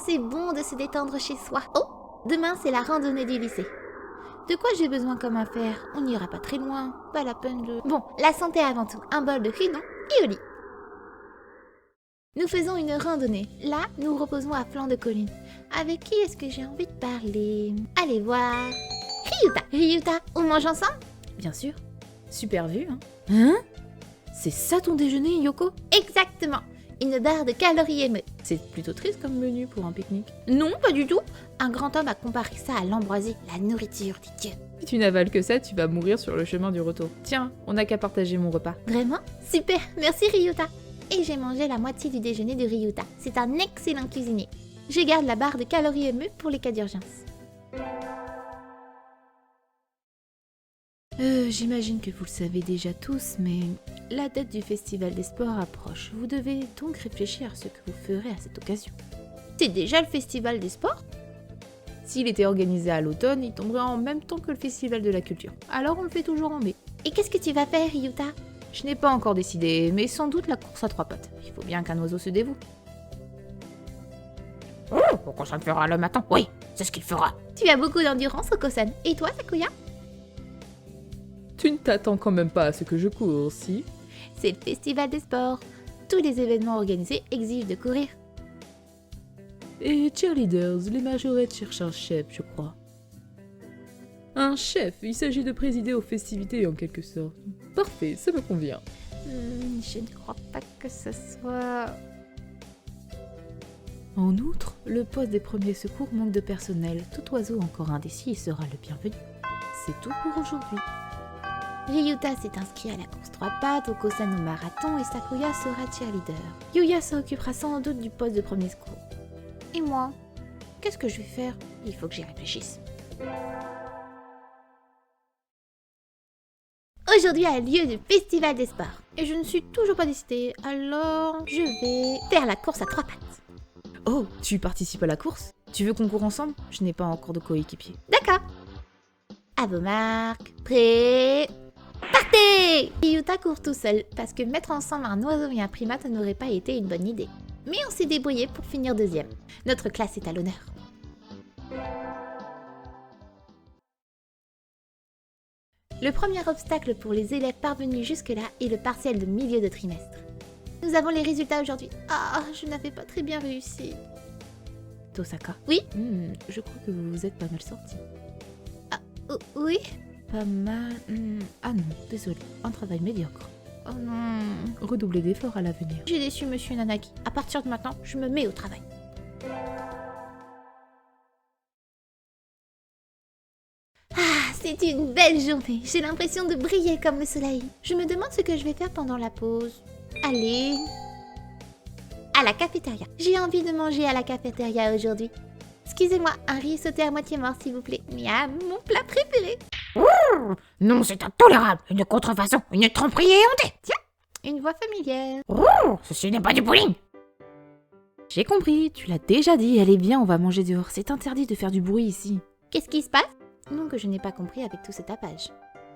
c'est bon de se détendre chez soi. Oh, demain c'est la randonnée du lycée. De quoi j'ai besoin comme affaire? On n'ira pas très loin, pas la peine de... Bon, la santé avant tout, un bol de udon et au lit. Nous faisons une randonnée. Là, nous reposons à flanc de colline. Avec qui est-ce que j'ai envie de parler? Allez voir... Ryuta! Ryuta, on mange ensemble? Bien sûr. Super vu, hein? Hein? C'est ça ton déjeuner, Yoko? Exactement! Une barre de calories aimées. C'est plutôt triste comme menu pour un pique-nique. Non, pas du tout. Un grand homme a comparé ça à l'ambroisie, la nourriture des dieux. Si tu n'avales que ça, tu vas mourir sur le chemin du retour. Tiens, on n'a qu'à partager mon repas. Vraiment? Super, merci Ryuta. Et j'ai mangé la moitié du déjeuner de Ryuta. C'est un excellent cuisinier. Je garde la barre de calories émues pour les cas d'urgence. J'imagine que vous le savez déjà tous, mais la date du Festival des Sports approche. Vous devez donc réfléchir à ce que vous ferez à cette occasion. C'est déjà le Festival des Sports? S'il était organisé à l'automne, il tomberait en même temps que le Festival de la Culture. Alors on le fait toujours en mai. Et qu'est-ce que tu vas faire, Ryuta? Je n'ai pas encore décidé, mais sans doute la course à trois pattes. Il faut bien qu'un oiseau se dévoue. Oh, Oko-san fera le matin. Oui, c'est ce qu'il fera. Tu as beaucoup d'endurance, Oko-san. Et toi, Sakuya? Tu ne t'attends quand même pas à ce que je cours, si? C'est le Festival des Sports. Tous les événements organisés exigent de courir. Et cheerleaders, les majorettes cherchent un chef, je crois. Un chef, il s'agit de présider aux festivités en quelque sorte. Parfait, ça me convient. Je ne crois pas que ce soit... En outre, le poste des premiers secours manque de personnel. Tout oiseau encore indécis sera le bienvenu. C'est tout pour aujourd'hui. Ryuta s'est inscrit à la course 3 pattes, Oko-san au marathon et Sakuya sera cheerleader. Yuya s'occupera sans doute du poste de premier secours. Et moi? Qu'est-ce que je vais faire? Il faut que j'y réfléchisse. Aujourd'hui a lieu le Festival des Sports. Et je ne suis toujours pas décidée, alors je vais faire la course à 3 pattes. Oh, tu participes à la course? Tu veux qu'on court ensemble? Je n'ai pas encore de coéquipier. D'accord. À vos marques, prêts, partez! Ryuta court tout seul, parce que mettre ensemble un oiseau et un primate n'aurait pas été une bonne idée. Mais on s'est débrouillé pour finir deuxième. Notre classe est à l'honneur. Le premier obstacle pour les élèves parvenus jusque-là est le partiel de milieu de trimestre. Nous avons les résultats aujourd'hui. Ah, je n'avais pas très bien réussi. Tosaka? Oui? Je crois que vous vous êtes pas mal sorti. Oui? Pas mal... Ah non, désolé. Un travail médiocre. Oh non. Redoublez d'efforts à l'avenir. J'ai déçu Monsieur Nanaki. À partir de maintenant, je me mets au travail. Ah, c'est une belle journée. J'ai l'impression de briller comme le soleil. Je me demande ce que je vais faire pendant la pause. Allez. À la cafétéria. J'ai envie de manger à la cafétéria aujourd'hui. Excusez-moi, un riz sauté à moitié mort, s'il vous plaît. Miam, mon plat préféré. Non, c'est intolérable. Une contrefaçon, une tromperie éhontée. Tiens, une voix familière. Ceci n'est pas du bowling. J'ai compris, tu l'as déjà dit. Allez, viens, on va manger dehors. C'est interdit de faire du bruit ici. Qu'est-ce qui se passe? Non, que je n'ai pas compris avec tout ce tapage.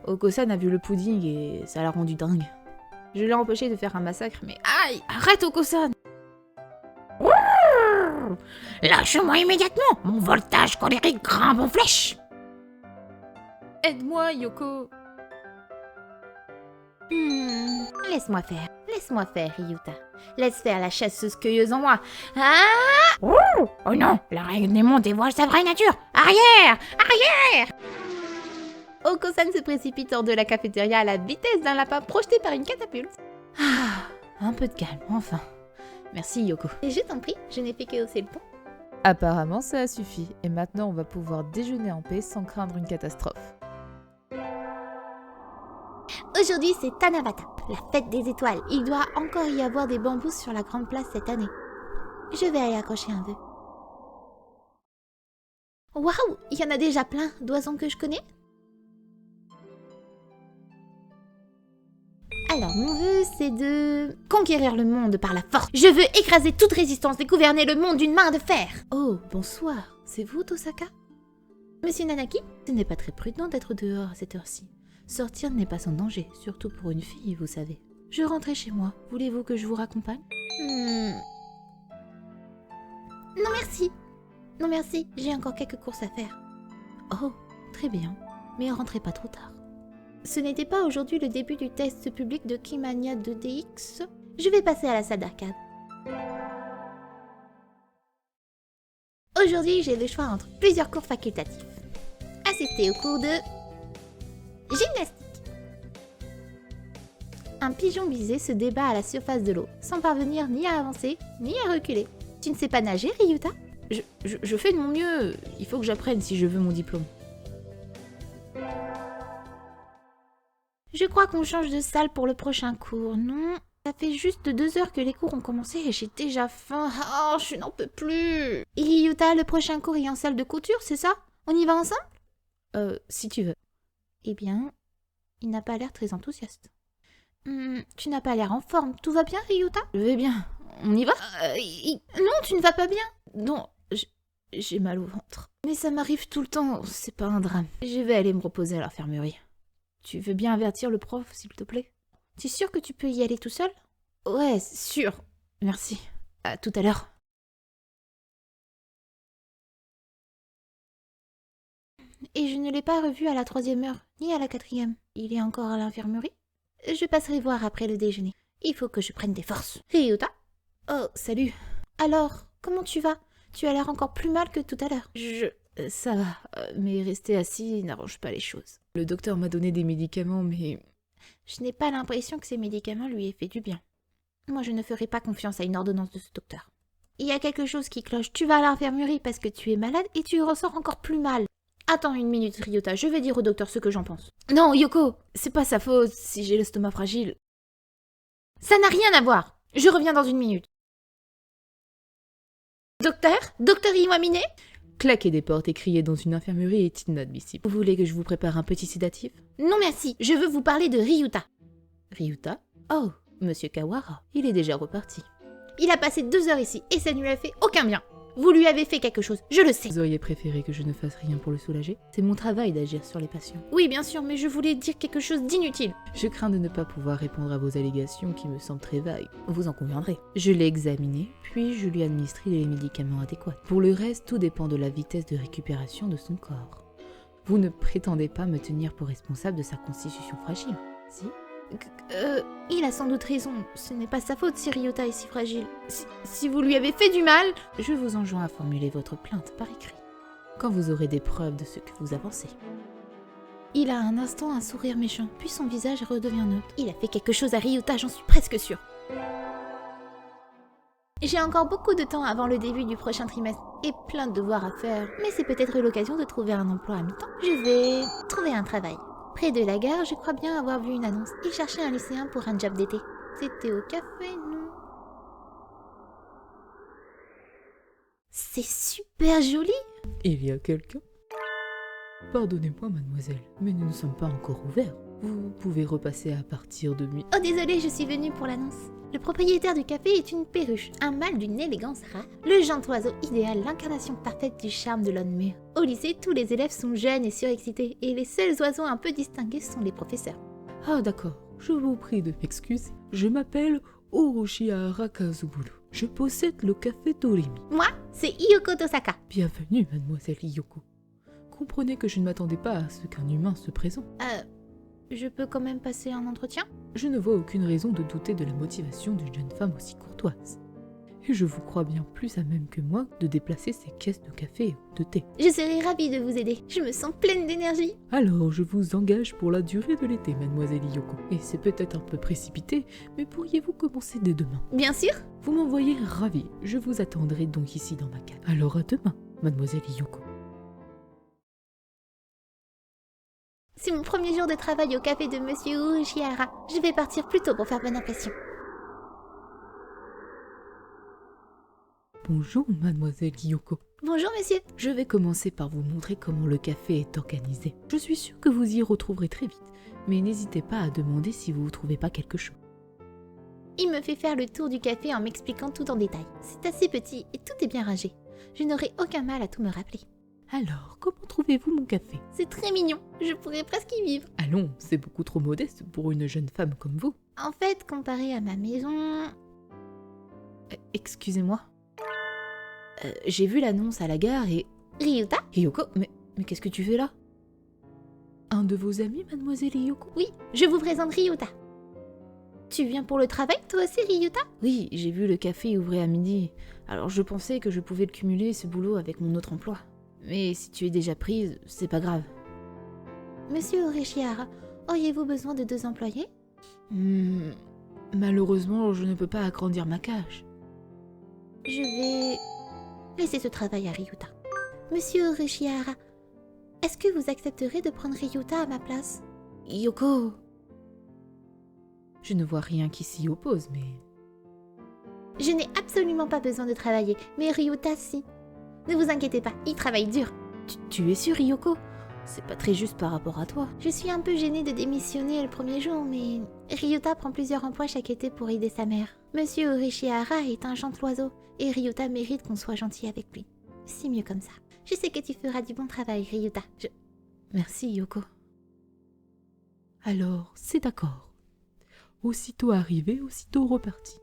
Oko-san a vu le pudding et ça l'a rendu dingue. Je l'ai empêché de faire un massacre, mais aïe! Arrête, Oko-san! Lâche-moi immédiatement. Mon voltage colérique grimpe en flèche. Aide-moi, Yoko! Laisse-moi faire, Ryuta. Laisse faire la chasseuse-cueilleuse en moi. Ah! Oh non, la règle des monts dévoile sa vraie nature. Arrière! Oko-san se précipite hors de la cafétéria à la vitesse d'un lapin projeté par une catapulte. Ah, un peu de calme, enfin. Merci, Yoko. Et je t'en prie, je n'ai fait que hausser le ton. Apparemment, ça a suffi. Et maintenant, on va pouvoir déjeuner en paix sans craindre une catastrophe. Aujourd'hui, c'est Tanabata, la fête des étoiles. Il doit encore y avoir des bambous sur la grande place cette année. Je vais aller accrocher un vœu. Waouh, il y en a déjà plein d'oiseaux que je connais. Alors, mon vœu, c'est de conquérir le monde par la force. Je veux écraser toute résistance et gouverner le monde d'une main de fer. Oh, bonsoir. C'est vous, Tosaka? Monsieur Nanaki? Ce n'est pas très prudent d'être dehors à cette heure-ci. Sortir n'est pas sans danger, surtout pour une fille, vous savez. Je rentrais chez moi. Voulez-vous que je vous raccompagne? Non merci. Non merci, j'ai encore quelques courses à faire. Oh, très bien. Mais rentrez pas trop tard. Ce n'était pas aujourd'hui le début du test public de Kimania 2DX. Je vais passer à la salle d'arcade. Aujourd'hui, j'ai le choix entre plusieurs cours facultatifs. Assister au cours de gymnastique. Un pigeon bisé se débat à la surface de l'eau, sans parvenir ni à avancer, ni à reculer. Tu ne sais pas nager, Ryuta? Je fais de mon mieux. Il faut que j'apprenne si je veux mon diplôme. Je crois qu'on change de salle pour le prochain cours, non? Ça fait juste 2 heures que les cours ont commencé et j'ai déjà faim. Oh, je n'en peux plus. Et Ryuta, le prochain cours est en salle de couture, c'est ça? On y va ensemble? Si tu veux. Eh bien, il n'a pas l'air très enthousiaste. Tu n'as pas l'air en forme. Tout va bien, Ryuta? Je vais bien. On y va? Non, tu ne vas pas bien. Non, j'ai mal au ventre. Mais ça m'arrive tout le temps, c'est pas un drame. Je vais aller me reposer à l'infirmerie. Tu veux bien avertir le prof, s'il te plaît? Tu es sûr que tu peux y aller tout seul? Ouais, sûr. Merci. À tout à l'heure. Et je ne l'ai pas revu à la 3e heure, ni à la 4e. Il est encore à l'infirmerie? Je passerai voir après le déjeuner. Il faut que je prenne des forces. Ryuta? Oh, salut. Alors, comment tu vas? Tu as l'air encore plus mal que tout à l'heure. Ça va, mais rester assis n'arrange pas les choses. Le docteur m'a donné des médicaments, mais... Je n'ai pas l'impression que ces médicaments lui aient fait du bien. Moi, je ne ferai pas confiance à une ordonnance de ce docteur. Il y a quelque chose qui cloche. Tu vas à l'infirmerie parce que tu es malade et tu ressors encore plus mal. Attends une minute, Ryuta, je vais dire au docteur ce que j'en pense. Non, Yoko, c'est pas sa faute si j'ai l'estomac fragile. Ça n'a rien à voir. Je reviens dans une minute. Docteur Iwamine? Claquer des portes et crier dans une infirmerie est inadmissible. Vous voulez que je vous prépare un petit sédatif? Non merci, je veux vous parler de Ryuta. Ryuta? Oh, Monsieur Kawara, il est déjà reparti. Il a passé 2 heures ici et ça ne lui a fait aucun bien. Vous lui avez fait quelque chose, je le sais. Vous auriez préféré que je ne fasse rien pour le soulager? C'est mon travail d'agir sur les patients. Oui, bien sûr, mais je voulais dire quelque chose d'inutile. Je crains de ne pas pouvoir répondre à vos allégations qui me semblent très vagues. Vous en conviendrez. Je l'ai examiné, puis je lui ai administré les médicaments adéquats. Pour le reste, tout dépend de la vitesse de récupération de son corps. Vous ne prétendez pas me tenir pour responsable de sa constitution fragile, si? Il a sans doute raison. Ce n'est pas sa faute si Ryuta est si fragile. Si vous lui avez fait du mal... Je vous enjoins à formuler votre plainte par écrit, quand vous aurez des preuves de ce que vous avancez. Il a un instant un sourire méchant, puis son visage redevient neutre. Il a fait quelque chose à Ryuta, j'en suis presque sûre. J'ai encore beaucoup de temps avant le début du prochain trimestre et plein de devoirs à faire. Mais c'est peut-être l'occasion de trouver un emploi à mi-temps. Je vais trouver un travail. Près de la gare, je crois bien avoir vu une annonce. Il cherchait un lycéen pour un job d'été. C'était au café, non? C'est super joli! Il y a quelqu'un? Pardonnez-moi, mademoiselle, mais nous ne sommes pas encore ouverts. Vous pouvez repasser à partir de Oh désolé, je suis venue pour l'annonce. Le propriétaire du café est une perruche, un mâle d'une élégance rare, le gentil oiseau idéal, l'incarnation parfaite du charme de l'homme mûr. Au lycée, tous les élèves sont jeunes et surexcités, et les seuls oiseaux un peu distingués sont les professeurs. Ah d'accord, je vous prie de m'excuser. Je m'appelle Orochiara Kazuburu. Je possède le café Torimi. Moi, c'est Iyoko Tosaka. Bienvenue, mademoiselle Iyoko. Comprenez que je ne m'attendais pas à ce qu'un humain se présente. Je peux quand même passer un entretien? Je ne vois aucune raison de douter de la motivation d'une jeune femme aussi courtoise. Et je vous crois bien plus à même que moi de déplacer ces caisses de café ou de thé. Je serai ravie de vous aider. Je me sens pleine d'énergie. Alors, je vous engage pour la durée de l'été, mademoiselle Iyoko. Et c'est peut-être un peu précipité, mais pourriez-vous commencer dès demain? Bien sûr. Vous m'envoyez ravie. Je vous attendrai donc ici dans ma cave. Alors à demain, mademoiselle Iyoko. C'est mon premier jour de travail au café de Monsieur Orochiara. Je vais partir plus tôt pour faire bonne impression. Bonjour, mademoiselle Iyoko. Bonjour, monsieur. Je vais commencer par vous montrer comment le café est organisé. Je suis sûre que vous y retrouverez très vite, mais n'hésitez pas à demander si vous ne trouvez pas quelque chose. Il me fait faire le tour du café en m'expliquant tout en détail. C'est assez petit et tout est bien rangé. Je n'aurai aucun mal à tout me rappeler. Alors, comment trouvez-vous mon café? C'est très mignon, je pourrais presque y vivre. Allons, c'est beaucoup trop modeste pour une jeune femme comme vous. En fait, comparé à ma maison... Excusez-moi. J'ai vu l'annonce à la gare et... Ryuta? Ryoko, mais qu'est-ce que tu fais là? Un de vos amis, mademoiselle Ryoko? Oui, je vous présente Ryuta. Tu viens pour le travail, toi aussi, Ryuta? Oui, j'ai vu le café ouvrir à midi, alors je pensais que je pouvais le cumuler ce boulot avec mon autre emploi. Mais si tu es déjà prise, c'est pas grave. Monsieur Oreshihara, auriez-vous besoin de 2 employés? Malheureusement, je ne peux pas agrandir ma cage. Je vais laisser ce travail à Ryuta. Monsieur Oreshihara, est-ce que vous accepterez de prendre Ryuta à ma place? Yoko... Je ne vois rien qui s'y oppose, mais... Je n'ai absolument pas besoin de travailler, mais Ryuta si. Ne vous inquiétez pas, il travaille dur. Tu es sûre, Ryoko? C'est pas très juste par rapport à toi. Je suis un peu gênée de démissionner le premier jour, mais Ryuta prend plusieurs emplois chaque été pour aider sa mère. Monsieur Oreshihara est un gentil oiseau, et Ryuta mérite qu'on soit gentil avec lui. C'est mieux comme ça. Je sais que tu feras du bon travail, Ryuta. Merci, Yoko. Alors, c'est d'accord. Aussitôt arrivé, aussitôt reparti.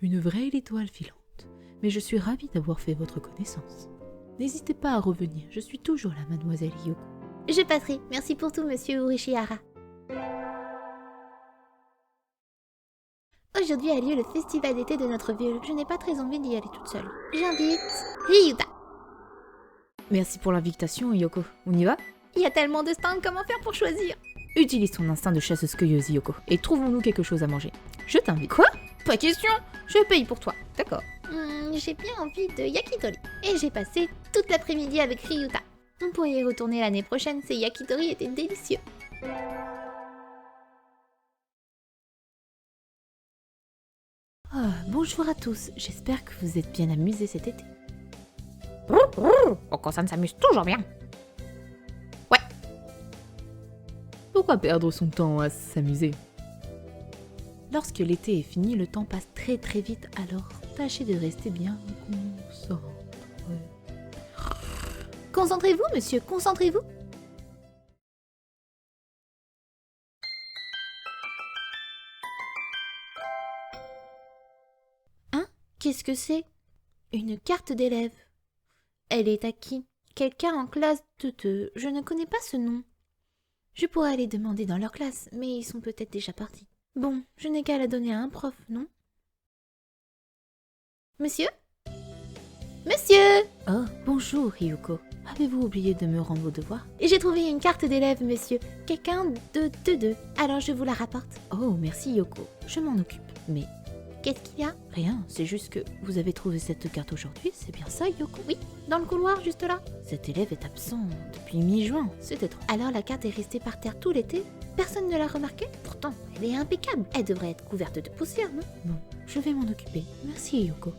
Une vraie étoile filante. Mais je suis ravie d'avoir fait votre connaissance. N'hésitez pas à revenir, je suis toujours là, mademoiselle Yoko. Je passerai. Merci pour tout, monsieur Oreshihara. Aujourd'hui a lieu le festival d'été de notre ville. Je n'ai pas très envie d'y aller toute seule. J'invite Ryuta. Merci pour l'invitation, Yoko. On y va? Il y a tellement de stands, comment faire pour choisir? Utilise ton instinct de chasseuse-cueilleuse, Yoko, et trouvons-nous quelque chose à manger. Je t'invite. Quoi? Pas question. Je paye pour toi. D'accord. J'ai bien envie de yakitori. Et j'ai passé toute l'après-midi avec Ryuta. On pourrait y retourner l'année prochaine, ces yakitori étaient délicieux. Bonjour à tous, j'espère que vous êtes bien amusés cet été. Oko-san s'amuse toujours bien. Pourquoi perdre son temps à s'amuser? Lorsque l'été est fini, le temps passe très très vite, alors tâchez de rester bien concentré. Concentrez-vous, monsieur, concentrez-vous. Hein? Qu'est-ce que c'est? Une carte d'élève. Elle est à qui? Quelqu'un en classe de... Je ne connais pas ce nom. Je pourrais aller demander dans leur classe, mais ils sont peut-être déjà partis. Bon, je n'ai qu'à la donner à un prof, non? Monsieur? Monsieur! Oh, bonjour Ryuko. Avez-vous oublié de me rendre vos devoirs? J'ai trouvé une carte d'élève, monsieur. Quelqu'un de 2-2. Alors je vous la rapporte. Oh, merci Yoko. Je m'en occupe. Mais Qu'est-ce qu'il y a? rien, c'est juste que vous avez trouvé cette carte aujourd'hui, c'est bien ça Yoko? Oui, dans le couloir, juste là. Cet élève est absent depuis mi-juin, c'est étrange. Alors la carte est restée par terre tout l'été? Personne ne l'a remarquée? Pourtant, elle est impeccable. Elle devrait être couverte de poussière, non? Bon, je vais m'en occuper. Merci Yoko.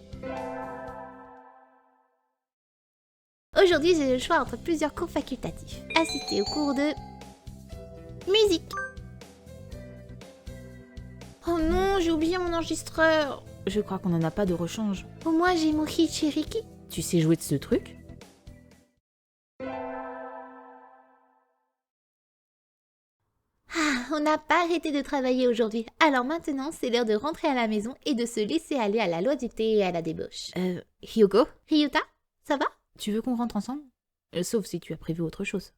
Aujourd'hui, j'ai le choix entre plusieurs cours facultatifs. Assister au cours de... musique. Oh non, j'ai oublié mon enregistreur. Je crois qu'on n'en a pas de rechange. Au moins, j'ai mon Hichiriki. Tu sais jouer de ce truc? Ah, on n'a pas arrêté de travailler aujourd'hui. Alors maintenant, c'est l'heure de rentrer à la maison et de se laisser aller à la loi du thé et à la débauche. Hyoko? Ryuta, ça va? Tu veux qu'on rentre ensemble? Sauf si tu as prévu autre chose.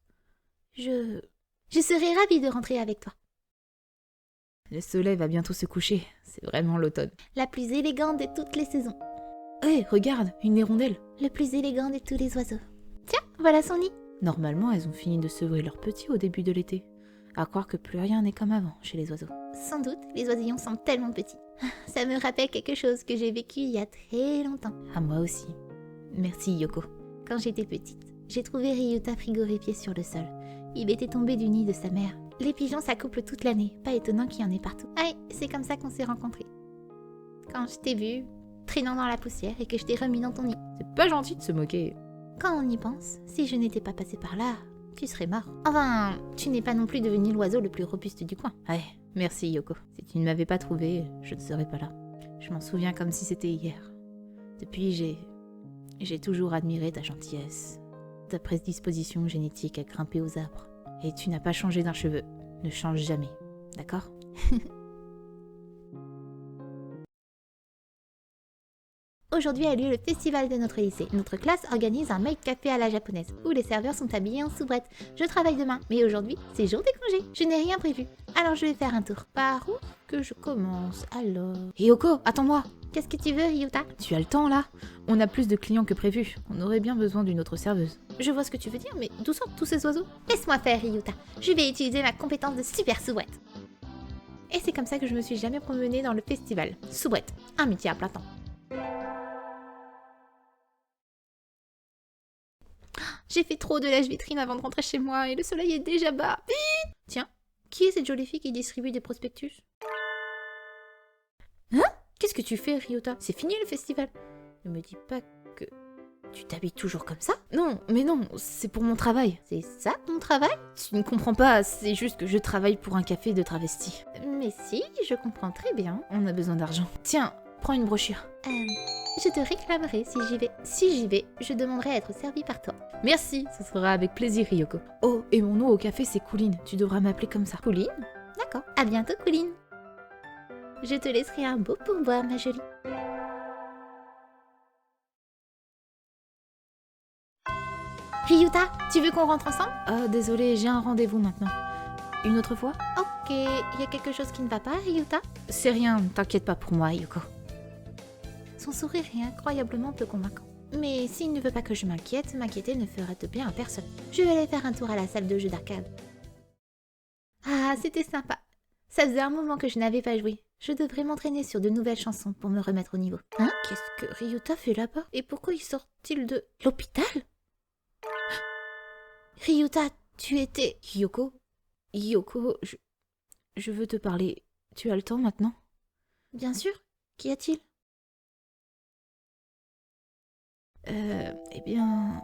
Je serai ravie de rentrer avec toi. Le soleil va bientôt se coucher, c'est vraiment l'automne. La plus élégante de toutes les saisons. Hé, regarde, une hirondelle. Le plus élégant de tous les oiseaux. Tiens, voilà son nid. Normalement, elles ont fini de sevrer leurs petits au début de l'été. À croire que plus rien n'est comme avant chez les oiseaux. Sans doute, les oisillons sont tellement petits. Ça me rappelle quelque chose que j'ai vécu il y a très longtemps. À moi aussi. Merci Yoko. Quand j'étais petite, j'ai trouvé Ryuta frigorifié sur le sol. Il était tombé du nid de sa mère. Les pigeons s'accouplent toute l'année, pas étonnant qu'il y en ait partout. Ah, c'est comme ça qu'on s'est rencontrés. Quand je t'ai vu, traînant dans la poussière et que je t'ai remis dans ton nid. C'est pas gentil de se moquer. Quand on y pense, si je n'étais pas passée par là, tu serais mort. Enfin, tu n'es pas non plus devenu l'oiseau le plus robuste du coin. Ouais, merci Yoko. Si tu ne m'avais pas trouvé, je ne serais pas là. Je m'en souviens comme si c'était hier. Depuis, j'ai toujours admiré ta gentillesse, ta prédisposition génétique à grimper aux arbres. Et tu n'as pas changé d'un cheveu. Ne change jamais, d'accord? aujourd'hui a lieu le festival de notre lycée. Notre classe organise un make café à la japonaise, où les serveurs sont habillés en soubrette. Je travaille demain, mais aujourd'hui, c'est jour des congés. Je n'ai rien prévu. Alors je vais faire un tour. Par où que je commence alors? Ryoko, attends-moi. Qu'est-ce que tu veux, Ryuta? Tu as le temps là? On a plus de clients que prévu. On aurait bien besoin d'une autre serveuse. Je vois ce que tu veux dire, mais d'où sortent tous ces oiseaux? Laisse-moi faire, Ryuta. Je vais utiliser ma compétence de super soubrette. Et c'est comme ça que je me suis jamais promenée dans le festival. Soubrette, un métier à plein temps. J'ai fait trop de lèche-vitrine avant de rentrer chez moi et le soleil est déjà bas. Vite! Tiens, qui est cette jolie fille qui distribue des prospectus? Hein? Qu'est-ce que tu fais, Ryota? C'est fini le festival. Ne me dis pas que tu t'habilles toujours comme ça? Non, mais non, c'est pour mon travail. C'est ça ton travail? Tu ne comprends pas, c'est juste que je travaille pour un café de travestis. Mais si, je comprends très bien. On a besoin d'argent. Tiens, prends une brochure. Je te réclamerai si j'y vais. Si j'y vais, je demanderai à être servie par toi. Merci, ce sera avec plaisir, Ryoko. Oh, et mon nom au café, c'est Cooline. Tu devras m'appeler comme ça. Cooline? D'accord. À bientôt, Cooline. Je te laisserai un beau pourboire, ma jolie. Ryuta, tu veux qu'on rentre ensemble? Ah, désolé, j'ai un rendez-vous maintenant. Une autre fois? Ok, il y a quelque chose qui ne va pas, Ryuta? C'est rien, t'inquiète pas pour moi, Yoko. Son sourire est incroyablement peu convaincant. Mais s'il ne veut pas que je m'inquiète, m'inquiéter ne fera de bien à personne. Je vais aller faire un tour à la salle de jeu d'arcade. Ah, c'était sympa. Ça faisait un moment que je n'avais pas joué. Je devrais m'entraîner sur de nouvelles chansons pour me remettre au niveau. Hein? Qu'est-ce que Ryuta fait là-bas? Et pourquoi il sort-il de l'hôpital? Ryuta, tu étais... Yoko, je veux te parler. Tu as le temps maintenant? Bien sûr. Qu'y a-t-il? Eh bien...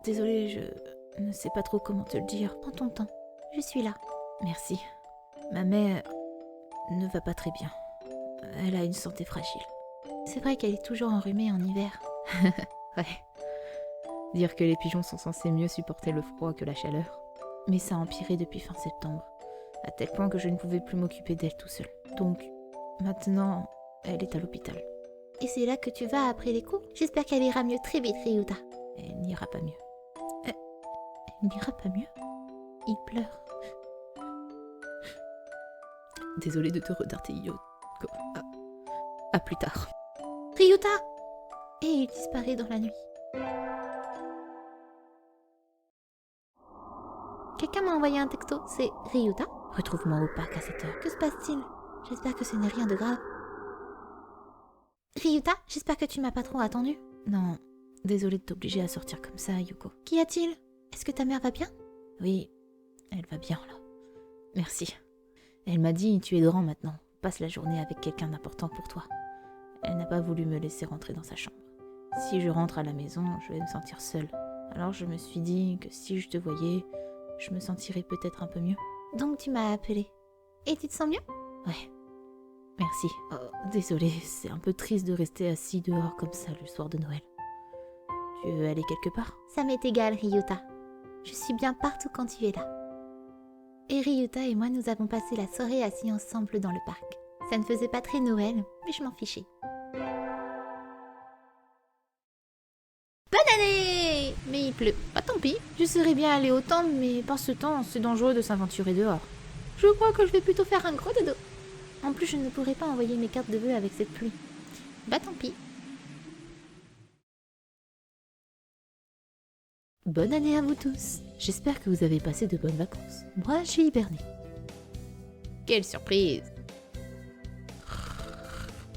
Désolée, je ne sais pas trop comment te le dire. Prends ton temps. Je suis là. Merci. Ma mère ne va pas très bien. Elle a une santé fragile. C'est vrai qu'elle est toujours enrhumée en hiver. Ouais. Dire que les pigeons sont censés mieux supporter le froid que la chaleur. Mais ça a empiré depuis fin septembre. À tel point que je ne pouvais plus m'occuper d'elle tout seul. Donc, maintenant, elle est à l'hôpital. Et c'est là que tu vas après les cours? J'espère qu'elle ira mieux très vite, Ryuta. Elle n'ira pas mieux. Elle n'ira pas mieux? Il pleure. Désolée de te retarder, Yoko. À plus tard. Ryuta! Et il disparaît dans la nuit. Quelqu'un m'a envoyé un texto, c'est Ryuta. Retrouve-moi au parc à 7h. Que se passe-t-il? J'espère que ce n'est rien de grave. Ryuta, j'espère que tu m'as pas trop attendu. Non, désolée de t'obliger à sortir comme ça, Yoko. Qu'y a-t-il? Est-ce que ta mère va bien? Oui, elle va bien là. Merci. Elle m'a dit, tu es grand maintenant. Passe la journée avec quelqu'un d'important pour toi. Elle n'a pas voulu me laisser rentrer dans sa chambre. Si je rentre à la maison, je vais me sentir seule. Alors je me suis dit que si je te voyais, je me sentirais peut-être un peu mieux. Donc tu m'as appelé. Et tu te sens mieux? Ouais. Merci. Oh, désolée, c'est un peu triste de rester assis dehors comme ça le soir de Noël. Tu veux aller quelque part? Ça m'est égal, Ryuta. Je suis bien partout quand tu es là. Et Ryuta et moi, nous avons passé la soirée assis ensemble dans le parc. Ça ne faisait pas très Noël, mais je m'en fichais. Bonne année! Mais il pleut. Bah tant pis. Je serais bien allée au temple, mais par ce temps, c'est dangereux de s'aventurer dehors. Je crois que je vais plutôt faire un gros dodo. En plus, je ne pourrai pas envoyer mes cartes de vœux avec cette pluie. Bah tant pis. Bonne année à vous tous. J'espère que vous avez passé de bonnes vacances. Moi, j'ai hiberné. Quelle surprise!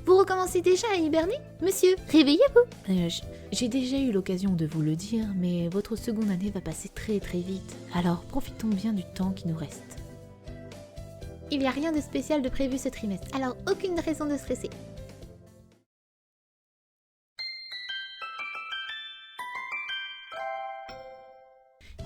Vous recommencez déjà à hiberner? Monsieur, réveillez-vous! J'ai déjà eu l'occasion de vous le dire, mais votre seconde année va passer très très vite. Alors profitons bien du temps qui nous reste. Il n'y a rien de spécial de prévu ce trimestre, alors aucune raison de stresser.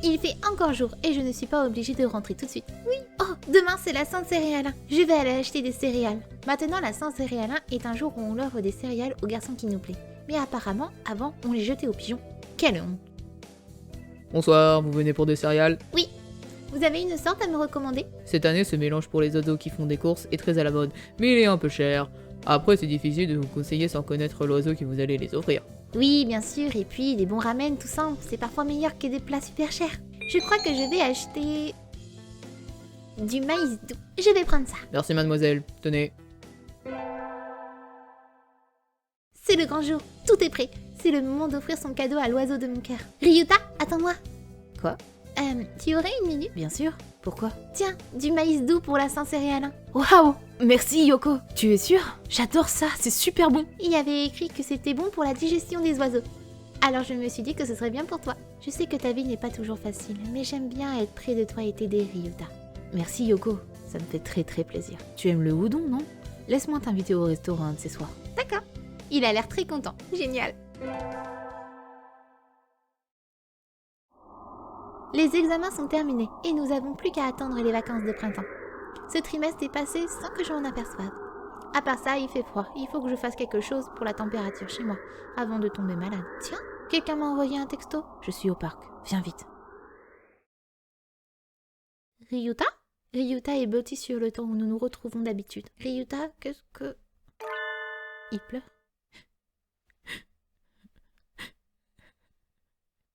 Il fait encore jour et je ne suis pas obligée de rentrer tout de suite. Oui. Oh, demain c'est la Saint-Céréalin. Je vais aller acheter des céréales. Maintenant, la Saint-Céréalin est un jour où on offre des céréales aux garçons qui nous plaît. Mais apparemment, avant, on les jetait aux pigeons. Quelle honte. Bonsoir, vous venez pour des céréales? Oui. Vous avez une sorte à me recommander? Cette année, ce mélange pour les ados qui font des courses est très à la mode, mais il est un peu cher. Après, c'est difficile de vous conseiller sans connaître l'oiseau qui vous allez les offrir. Oui, bien sûr, et puis les bons ramen, tout ça, c'est parfois meilleur que des plats super chers. Je crois que je vais acheter... du maïs doux. Je vais prendre ça. Merci mademoiselle, tenez. C'est le grand jour, tout est prêt. C'est le moment d'offrir son cadeau à l'oiseau de mon cœur. Ryuta, attends-moi. Quoi? Tu aurais une minute? Bien sûr. Pourquoi? Tiens, du maïs doux pour la Saint-Céréalin. Waouh! Merci Yoko. Tu es sûre? J'adore ça, c'est super bon. Il y avait écrit que c'était bon pour la digestion des oiseaux. Alors je me suis dit que ce serait bien pour toi. Je sais que ta vie n'est pas toujours facile, mais j'aime bien être près de toi et t'aider, Ryuta. Merci Yoko, ça me fait très très plaisir. Tu aimes le udon, non? Laisse-moi t'inviter au restaurant un de ces soirs. D'accord. Il a l'air très content. Génial. Les examens sont terminés et nous avons plus qu'à attendre les vacances de printemps. Ce trimestre est passé sans que je m'en aperçoive. À part ça, il fait froid. Il faut que je fasse quelque chose pour la température chez moi avant de tomber malade. Tiens, quelqu'un m'a envoyé un texto. Je suis au parc, viens vite. Ryuta? Ryuta est blotti sur le temps où nous nous retrouvons d'habitude. Ryuta, qu'est-ce que... Il pleure.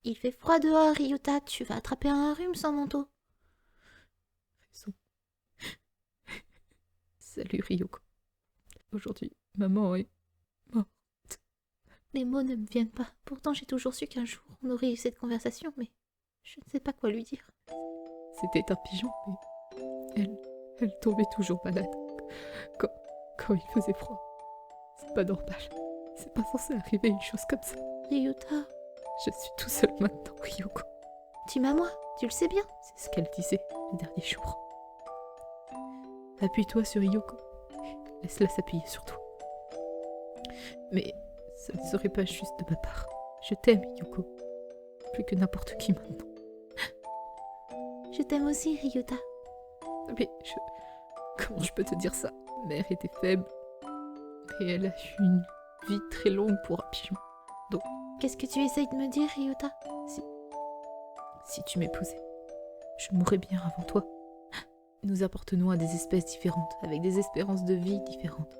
Il fait froid dehors, Ryuta. Tu vas attraper un rhume sans manteau. Salut Ryoko. Aujourd'hui, maman est morte. Les mots ne me viennent pas. Pourtant, j'ai toujours su qu'un jour, on aurait eu cette conversation, mais je ne sais pas quoi lui dire. C'était un pigeon, mais elle tombait toujours malade. Quand il faisait froid. C'est pas normal. C'est pas censé arriver une chose comme ça. Ryuta, Je suis tout seul maintenant, Ryoko. dis-moi moi, tu le sais bien. C'est ce qu'elle disait les derniers jours. Appuie-toi sur Ryoko. Laisse-la s'appuyer sur toi. Mais ça ne serait pas juste de ma part. Je t'aime, Ryoko. Plus que n'importe qui maintenant. Je t'aime aussi, Ryuta. Mais comment je peux te dire ça? Mère était faible. Et elle a eu une vie très longue pour un pigeon. Qu'est-ce que tu essayes de me dire, Ryuta? Si tu m'épousais, je mourrais bien avant toi. Nous appartenons à des espèces différentes, avec des espérances de vie différentes.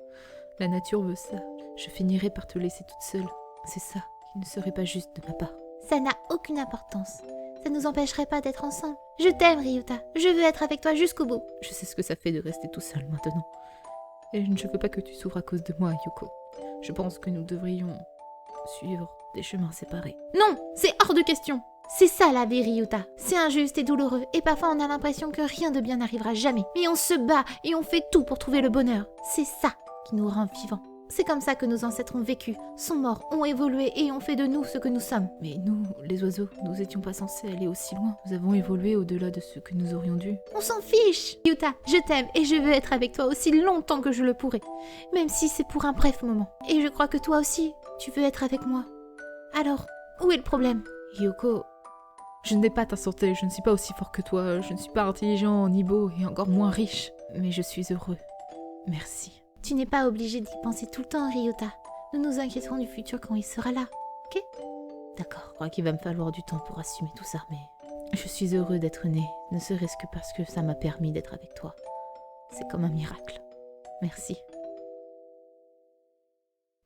La nature veut ça. Je finirais par te laisser toute seule. C'est ça qui ne serait pas juste de ma part. Ça n'a aucune importance. Ça nous empêcherait pas d'être ensemble. Je t'aime, Ryuta. Je veux être avec toi jusqu'au bout. Je sais ce que ça fait de rester tout seul maintenant. Et je ne veux pas que tu souffres à cause de moi, Yoko. Je pense que nous devrions suivre des chemins séparés. Non, c'est hors de question. C'est ça la vie, Ryuta. C'est injuste et douloureux. Et parfois on a l'impression que rien de bien n'arrivera jamais. Mais on se bat et on fait tout pour trouver le bonheur. C'est ça qui nous rend vivants. C'est comme ça que nos ancêtres ont vécu, sont morts, ont évolué et ont fait de nous ce que nous sommes. Mais nous, les oiseaux, nous n'étions pas censés aller aussi loin. Nous avons évolué au-delà de ce que nous aurions dû. On s'en fiche. Ryuta, je t'aime et je veux être avec toi aussi longtemps que je le pourrai. Même si c'est pour un bref moment. Et je crois que toi aussi, tu veux être avec moi. Alors, où est le problème? Yoko, je n'ai pas ta santé, je ne suis pas aussi fort que toi, je ne suis pas intelligent ni beau et encore moins riche. Mais je suis heureux. Merci. Tu n'es pas obligé d'y penser tout le temps, Ryuta. Nous nous inquiéterons du futur quand il sera là, ok? D'accord, je crois qu'il va me falloir du temps pour assumer tout ça, mais je suis heureux d'être né, ne serait-ce que parce que ça m'a permis d'être avec toi. C'est comme un miracle. Merci.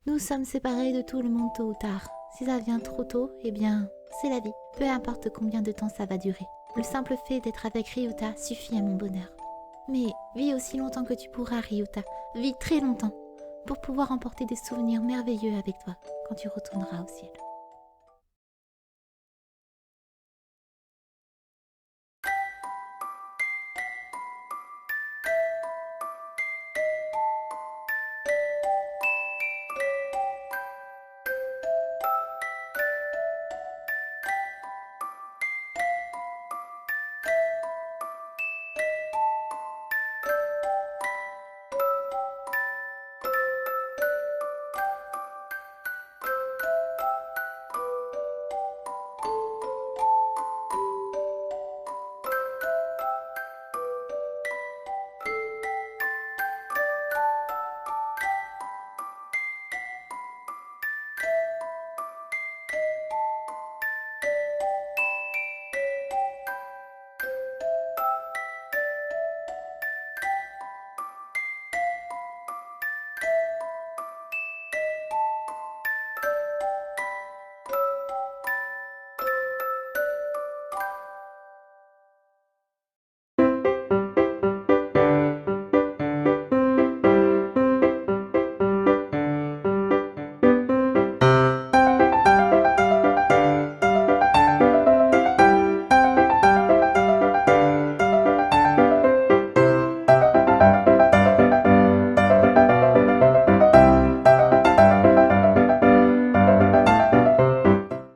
Nous sommes séparés de tout le monde tôt ou tard. Si ça vient trop tôt, eh bien, c'est la vie. Peu importe combien de temps ça va durer. Le simple fait d'être avec Ryuta suffit à mon bonheur. Mais vis aussi longtemps que tu pourras, Ryuta. Vis très longtemps, pour pouvoir emporter des souvenirs merveilleux avec toi quand tu retourneras au ciel.